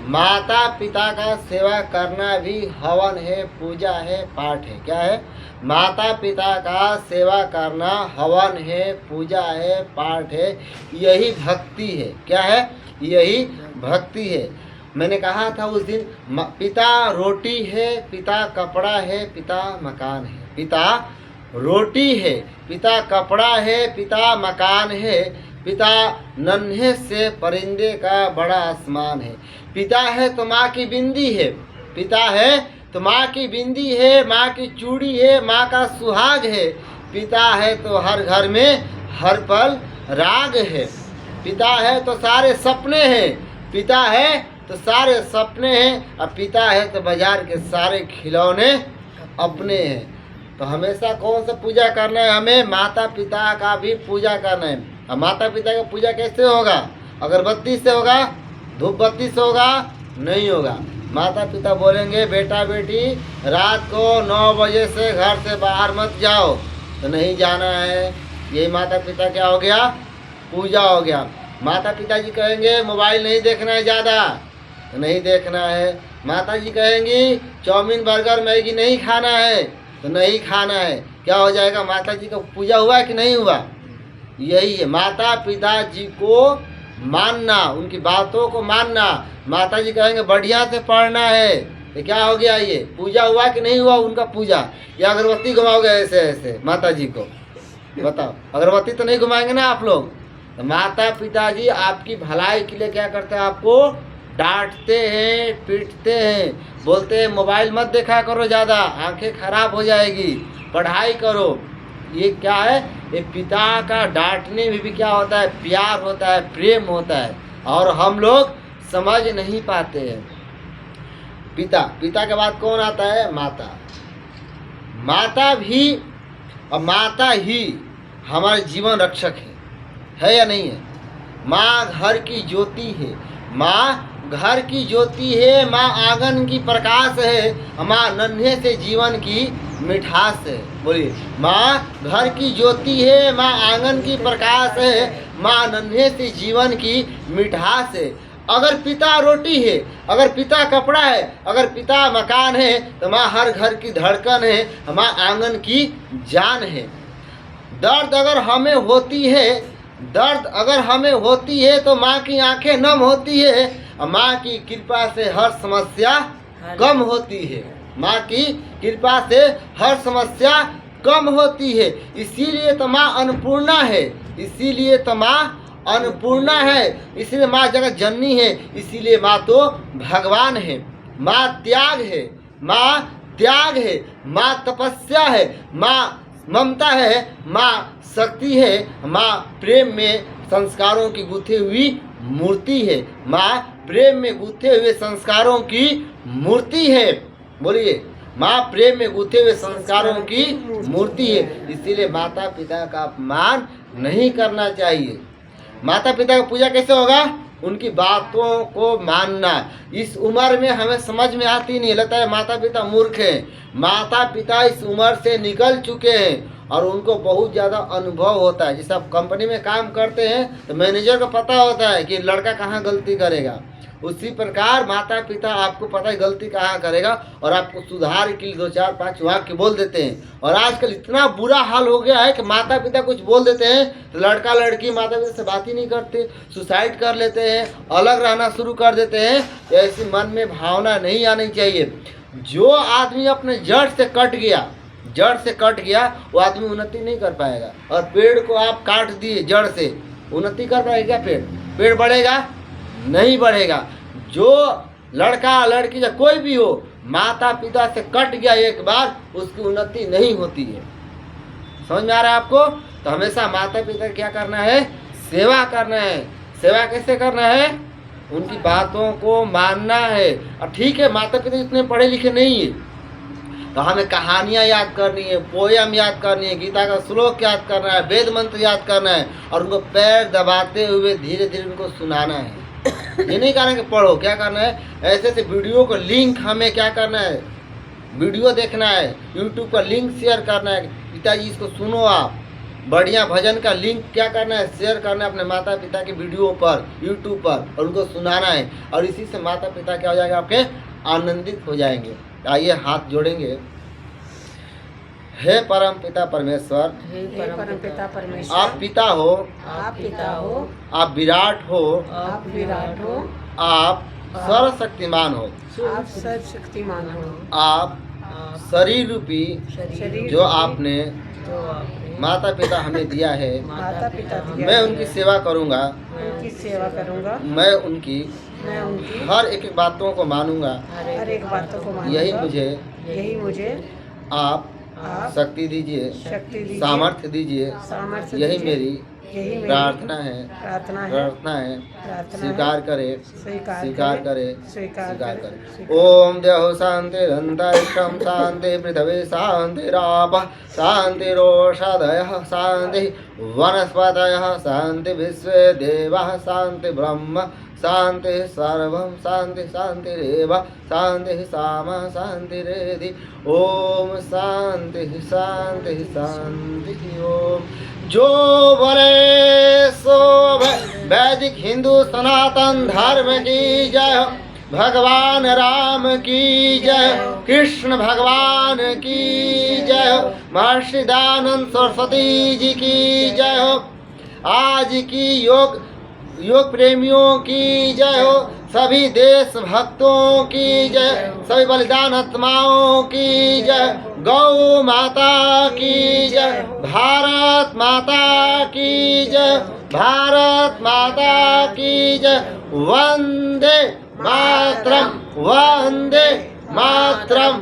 माता पिता का सेवा करना भी हवन है, पूजा है, पाठ है। क्या है? माता पिता का सेवा करना हवन है, पूजा है, पाठ है। यही भक्ति है। क्या है? यही भक्ति है। मैंने कहा था उस दिन, पिता रोटी है, पिता कपड़ा है, पिता मकान है। पिता रोटी है, पिता कपड़ा है, पिता मकान है, पिता नन्हे से परिंदे का बड़ा आसमान है। पिता है तो माँ की बिंदी है, पिता है तो माँ की बिंदी है, माँ की चूड़ी है, माँ का सुहाग है। पिता है तो हर घर में हर पल राग है। पिता है तो सारे सपने हैं, पिता है तो सारे सपने हैं। और पिता है तो बाजार के सारे खिलौने अपने हैं। तो हमेशा कौन सा पूजा करना है? हमें माता पिता का भी पूजा करना है। अब माता पिता का पूजा कैसे होगा? अगरबत्ती से होगा? धूप बत्ती से होगा? नहीं होगा। माता पिता बोलेंगे बेटा बेटी रात को 9 बजे से घर से बाहर मत जाओ, तो नहीं जाना है। यही माता पिता क्या हो गया? पूजा हो गया। माता पिता जी कहेंगे मोबाइल नहीं देखना है ज़्यादा, तो नहीं देखना है। माता जी कहेंगी चाउमीन बर्गर मैगी नहीं खाना है, तो नहीं खाना है। क्या हो जाएगा? माता जी का पूजा हुआ कि नहीं हुआ? यही है माता पिता जी को मानना, उनकी बातों को मानना। माता जी कहेंगे बढ़िया से पढ़ना है, तो क्या हो गया? ये पूजा हुआ कि नहीं हुआ उनका पूजा? या अगरबत्ती घुमाओगे ऐसे ऐसे माता जी को? बताओ, अगरबत्ती तो नहीं घुमाएंगे ना आप लोग। तो माता पिताजी आपकी भलाई के लिए क्या करते हैं? आपको डांटते हैं, पीटते हैं, बोलते हैं मोबाइल मत देखा करो ज़्यादा, आंखें खराब हो जाएगी, पढ़ाई करो। ये क्या है? ये पिता का डांटने में भी क्या होता है? प्यार होता है, प्रेम होता है। और हम लोग समझ नहीं पाते हैं। पिता, पिता के बाद कौन आता है? माता। माता भी और माता ही हमारे जीवन रक्षक है या नहीं है? माँ घर की ज्योति है, माँ घर की ज्योति है, माँ आंगन की प्रकाश है, माँ नन्हे से जीवन की मिठास है। बोलिए, माँ घर की ज्योति है, माँ आंगन की प्रकाश है, माँ नन्हे से जीवन की मिठास है। अगर पिता रोटी है, अगर पिता कपड़ा है, अगर पिता मकान है, तो माँ हर घर की धड़कन है, माँ आंगन की जान है। दर्द अगर हमें होती है, दर्द अगर हमें होती है, तो माँ की आंखें नम होती है, और माँ की कृपा से हर समस्या कम होती है। माँ की कृपा से हर समस्या कम होती है। इसीलिए तो माँ अन्नपूर्णा है, इसीलिए तो माँ अन्नपूर्णा है, इसीलिए माँ जगत जननी है, इसीलिए माँ तो भगवान है। माँ त्याग है, माँ त्याग है, माँ तपस्या है, माँ ममता है, माँ शक्ति है, माँ प्रेम में संस्कारों की गूंथी हुई मूर्ति है। माँ प्रेम में गूंथे हुए संस्कारों की मूर्ति है। बोलिए, माँ प्रेम में गूंथे हुए संस्कारों की मूर्ति है। इसीलिए माता पिता का अपमान नहीं करना चाहिए। माता पिता का पूजा कैसे होगा? उनकी बातों को मानना। इस उम्र में हमें समझ में आती नहीं, लगता है माता पिता मूर्ख हैं। माता पिता इस उम्र से निकल चुके हैं और उनको बहुत ज़्यादा अनुभव होता है। जैसे आप कंपनी में काम करते हैं तो मैनेजर को पता होता है कि लड़का कहाँ गलती करेगा, उसी प्रकार माता पिता आपको पता है गलती कहाँ करेगा और आपको सुधार के लिए 2-4-5 वाक्य बोल देते हैं। और आजकल इतना बुरा हाल हो गया है कि माता पिता कुछ बोल देते हैं तो लड़का लड़की माता पिता से बात ही नहीं करते, सुसाइड कर लेते हैं, अलग रहना शुरू कर देते हैं। तो ऐसी मन में भावना नहीं आनी चाहिए। जो आदमी अपने जड़ से कट गया, जड़ से कट गया, वो आदमी उन्नति नहीं कर पाएगा। और पेड़ को आप काट दिए जड़ से, उन्नति कर पाएगा क्या? पेड़ बढ़ेगा? नहीं बढ़ेगा। जो लड़का लड़की या कोई भी हो माता पिता से कट गया एक बार, उसकी उन्नति नहीं होती है। समझ में आ रहा है आपको? तो हमेशा माता पिता क्या करना है? सेवा करना है। सेवा कैसे करना है? उनकी बातों को मानना है। और ठीक है, माता पिता इतने पढ़े लिखे नहीं है, तो हमें कहानियाँ याद करनी है, पोयम याद करनी है, गीता का श्लोक याद करना है, वेद मंत्र याद करना है, और उनको पैर दबाते हुए धीरे धीरे उनको सुनाना है। ये नहीं कहना कि पढ़ो, क्या करना है? ऐसे ऐसे वीडियो को लिंक हमें क्या करना है? वीडियो देखना है, यूट्यूब पर लिंक शेयर करना है, पिताजी इसको सुनो आप, बढ़िया भजन का लिंक क्या करना है, शेयर करना है अपने माता पिता के वीडियो पर, यूट्यूब पर, और उनको सुनाना है। और इसी से माता पिता क्या हो जाएगा, आपके आनंदित हो जाएंगे। आइए हाथ जोड़ेंगे। हे परम पिता परमेश्वर, हे परम पिता परमेश्वर, आप पिता हो, आप पिता हो, आप विराट हो, आप विराट हो, आप सर्वशक्तिमान हो, आप सर्वशक्तिमान हो, आप शरीर रूपी शरीर जो आपने जो आपने माता पिता हमें दिया है, माता पिता दिया मैं है, उनकी सेवा करूंगा, मैं उनकी सेवा करूंगा, मैं उनकी मैं उनकी हर एक बातों को मानूंगा। हर एक बातों को यही मानूंगा। मुझे यही मुझे आप आप शक्ति दीजिए, शक्ति दीजिए, सामर्थ्य दीजिए। सामर्थ्य यही दीजिए। मेरी यही मेरी प्रार्थना है, प्रार्थना है, प्रार्थना है। प्रार्थना स्वीकार है, करे, स्वीकार स्वीकार करे, करे, स्वीकार स्वीकार करे, करे। स्वीकार ओम देहो शांतिरंतरिक्षं शांति पृथ्वी शांतिरापः शांतिरोषधयः शांति वनस्पतयः शांति विश्वे देवाः शांति ब्रह्म शांति सर्वं शांति शांतिरेव शांति सामा शांतिरेधि। ओम शांति शांति शांति। ओम जो बोले सो वैदिक हिंदू सनातन धर्म की जय हो, भगवान राम की जय हो, कृष्ण भगवान की जय हो, महर्षि दयानंद सरस्वती जी की जय हो। आज की योग प्रेमियों की जय हो, सभी देश भक्तों की जय, सभी बलिदान आत्माओं की जय, गौ माता की जय, भारत माता की जय, भारत माता की जय। वंदे मातरम, वंदे मातरम।